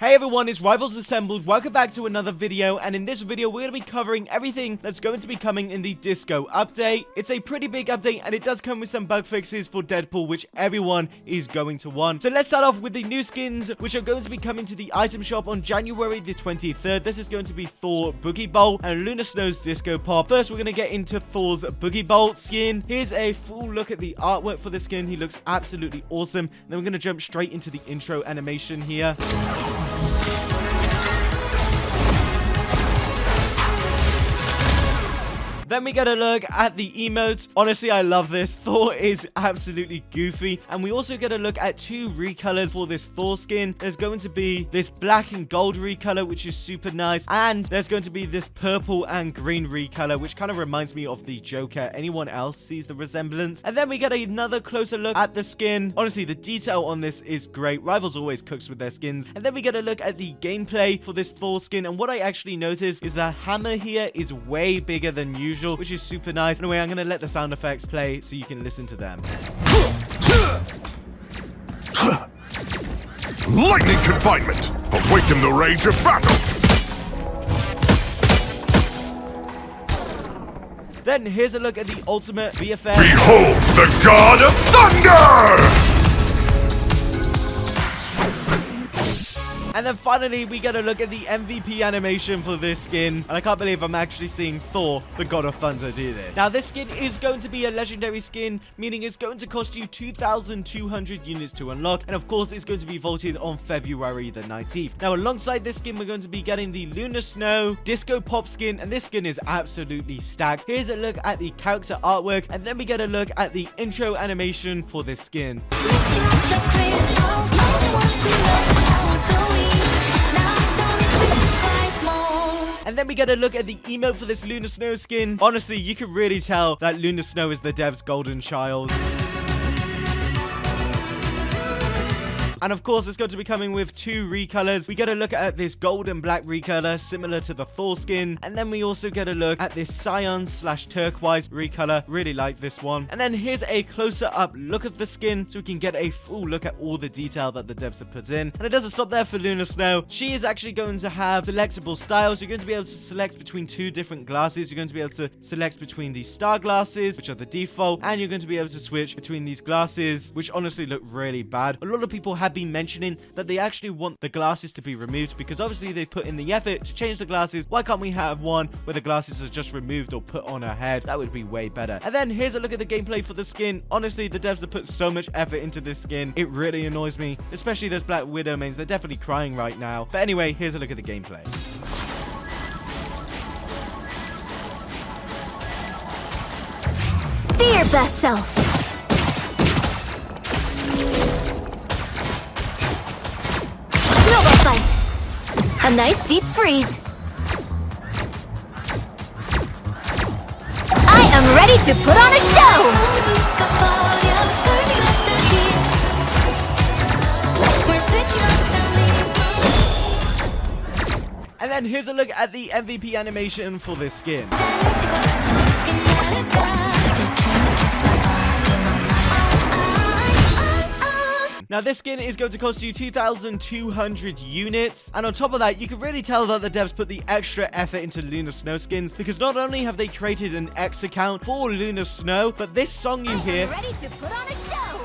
Hey everyone, it's Rivals Assembled. Welcome back to another video, and in this video we're going to be covering everything that's going to be coming in the Disco update. It's a pretty big update, and it does come with some bug fixes for Deadpool, which everyone is going to want. So let's start off with the new skins, which are going to be coming to the item shop on January the 23rd. This is going to be Thor Boogie Bolt and Luna Snow's Disco Pop. First, we're going to get into Thor's Boogie Bolt skin. Here's a full look at the artwork for the skin. He looks absolutely awesome. Then we're going to jump straight into the intro animation here. Then we get a look at the emotes. Honestly, I love this. Thor is absolutely goofy. And we also get a look at two recolors for this Thor skin. There's going to be this black and gold recolor, which is super nice. And there's going to be this purple and green recolor, which kind of reminds me of the Joker. Anyone else sees the resemblance? And then we get another closer look at the skin. Honestly, the detail on this is great. Rivals always cooks with their skins. And then we get a look at the gameplay for this Thor skin. And what I actually noticed is the hammer here is way bigger than usual, which is super nice. Anyway, I'm going to let the sound effects play so you can listen to them. Lightning confinement! Awaken the rage of battle! Then here's a look at the ultimate VFX. Behold the God of Thunder! And then finally, we get a look at the MVP animation for this skin. And I can't believe I'm actually seeing Thor, the God of Thunder, do this. Now, this skin is going to be a legendary skin, meaning it's going to cost you 2,200 units to unlock. And of course, it's going to be vaulted on February the 19th. Now, alongside this skin, we're going to be getting the Luna Snow Disco Pop skin. And this skin is absolutely stacked. Here's a look at the character artwork. And then we get a look at the intro animation for this skin. And then we get a look at the emote for this Luna Snow skin. Honestly, you can really tell that Luna Snow is the dev's golden child. And of course, it's going to be coming with two recolors. We get a look at this gold and black recolor, similar to the Thor skin. And then we also get a look at this cyan / turquoise recolor. Really like this one. And then here's a closer up look of the skin, so we can get a full look at all the detail that the devs have put in. And it doesn't stop there for Luna Snow. She is actually going to have selectable styles. You're going to be able to select between two different glasses. You're going to be able to select between these star glasses, which are the default, and you're going to be able to switch between these glasses, which honestly look really bad. A lot of people have been mentioning that they actually want the glasses to be removed, because obviously they put in the effort to change the glasses. Why can't we have one where the glasses are just removed or put on her head? That would be way better. And then here's a look at the gameplay for the skin. Honestly, the devs have put so much effort into this skin. It really annoys me, especially those Black Widow mains. They're definitely crying right now. But anyway, here's a look at the gameplay. Be your best self. Fight. A nice deep freeze. I am ready to put on a show! And then here's a look at the MVP animation for this skin. Now, this skin is going to cost you 2,200 units. And on top of that, you can really tell that the devs put the extra effort into Luna Snow skins, because not only have they created an X account for Luna Snow, but this song you hear ready to put on a show.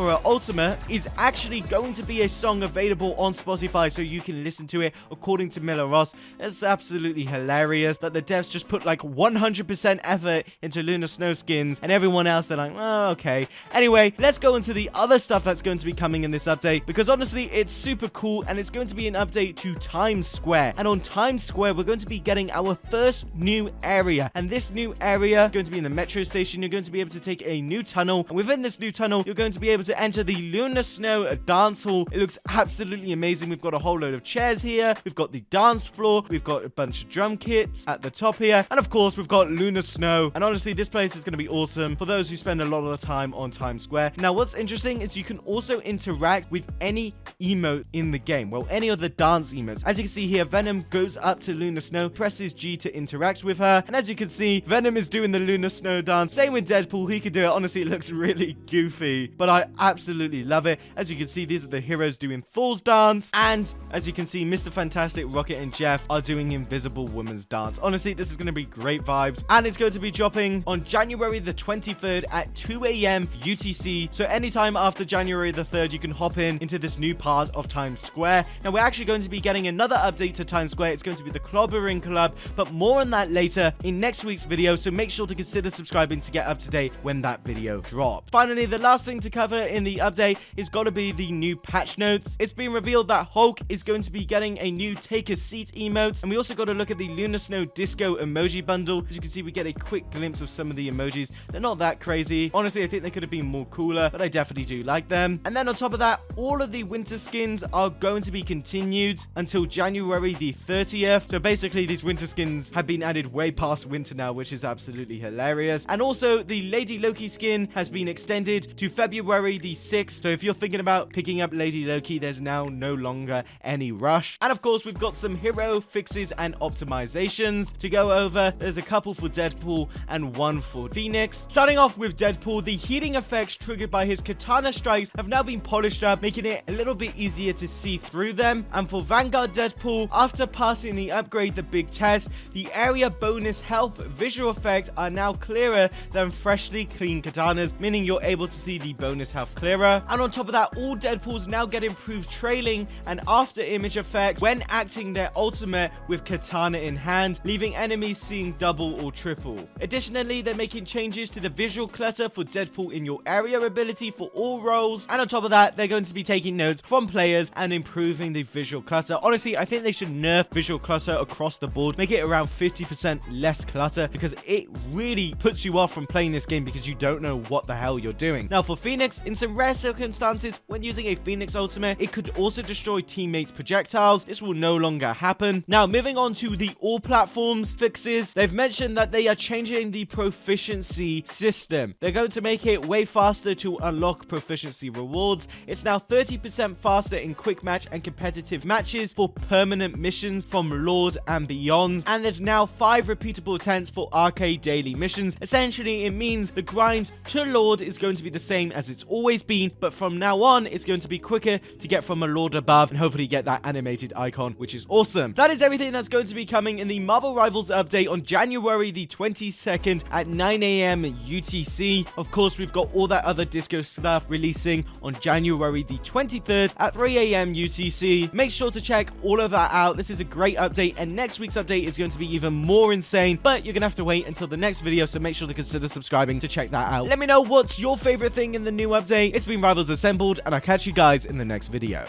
for her ultimate is actually going to be a song available on Spotify, so you can listen to it, according to Miller Ross. It's absolutely hilarious that the devs just put like 100% effort into Luna Snow skins, and everyone else, they're like, oh, okay. Anyway, let's go into the other stuff that's going to be coming in this update, because honestly, it's super cool, and it's going to be an update to Times Square. And on Times Square, we're going to be getting our first new area, and this new area is going to be in the metro station. You're going to be able to take a new tunnel, and within this new tunnel, you're going to be able to enter the Luna Snow dance hall. It looks absolutely amazing. We've got a whole load of chairs here. We've got the dance floor. We've got a bunch of drum kits at the top here. And of course, we've got Luna Snow. And honestly, this place is going to be awesome for those who spend a lot of the time on Times Square. Now, what's interesting is you can also interact with any emote in the game. Well, any of the dance emotes. As you can see here, Venom goes up to Luna Snow, presses G to interact with her. And as you can see, Venom is doing the Luna Snow dance. Same with Deadpool. He could do it. Honestly, it looks really goofy. But I absolutely love it. As you can see, these are the heroes doing Thor's dance. And as you can see, Mr. Fantastic, Rocket, and Jeff are doing Invisible Woman's dance. Honestly, this is going to be great vibes. And it's going to be dropping on January the 23rd at 2 a.m. UTC. So anytime after January the 3rd, you can hop into this new part of Times Square. Now, we're actually going to be getting another update to Times Square. It's going to be the Clobbering Club, but more on that later in next week's video. So make sure to consider subscribing to get up to date when that video drops. Finally, the last thing to cover in the update is got to be the new patch notes. It's been revealed that Hulk is going to be getting a new Take a Seat emote, and we also got to look at the Lunar Snow Disco emoji bundle. As you can see, we get a quick glimpse of some of the emojis. They're not that crazy. Honestly, I think they could have been more cooler, but I definitely do like them. And then on top of that, all of the winter skins are going to be continued until January the 30th. So basically, these winter skins have been added way past winter now, which is absolutely hilarious. And also, the Lady Loki skin has been extended to February the 6th. So if you're thinking about picking up Lady Loki, there's now no longer any rush. And of course, we've got some hero fixes and optimizations to go over. There's a couple for Deadpool and one for Phoenix. Starting off with Deadpool, the healing effects triggered by his katana strikes have now been polished up, making it a little bit easier to see through them. And for Vanguard Deadpool, after passing the upgrade, the big test, the area bonus health visual effects are now clearer than freshly cleaned katanas, meaning you're able to see the bonus health clearer. And on top of that, all Deadpools now get improved trailing and after image effects when acting their ultimate with katana in hand, leaving enemies seeing double or triple. Additionally, they're making changes to the visual clutter for Deadpool in your area ability for all roles. And on top of that, they're going to be taking notes from players and improving the visual clutter. Honestly, I think they should nerf visual clutter across the board, make it around 50% less clutter, because it really puts you off from playing this game because you don't know what the hell you're doing. Now for Phoenix, in some rare circumstances, when using a Phoenix ultimate, it could also destroy teammates' projectiles. This will no longer happen. Now moving on to the all platforms fixes, they've mentioned that they are changing the proficiency system. They're going to make it way faster to unlock proficiency rewards. It's now 30% faster in quick match and competitive matches for permanent missions from Lord and beyond. And there's now 5 repeatable attempts for arcade daily missions. Essentially, it means the grind to Lord is going to be the same as it's always been, but from now on, it's going to be quicker to get from a Lord above and hopefully get that animated icon, which is awesome. That is everything that's going to be coming in the Marvel Rivals update on January the 22nd at 9 a.m. UTC. Of course, we've got all that other disco stuff releasing on January the 23rd at 3 a.m. UTC. Make sure to check all of that out. This is a great update, and next week's update is going to be even more insane, but you're gonna have to wait until the next video, so make sure to consider subscribing to check that out. Let me know what's your favorite thing in the new update. It's been Rivals Assembled, and I'll catch you guys in the next video.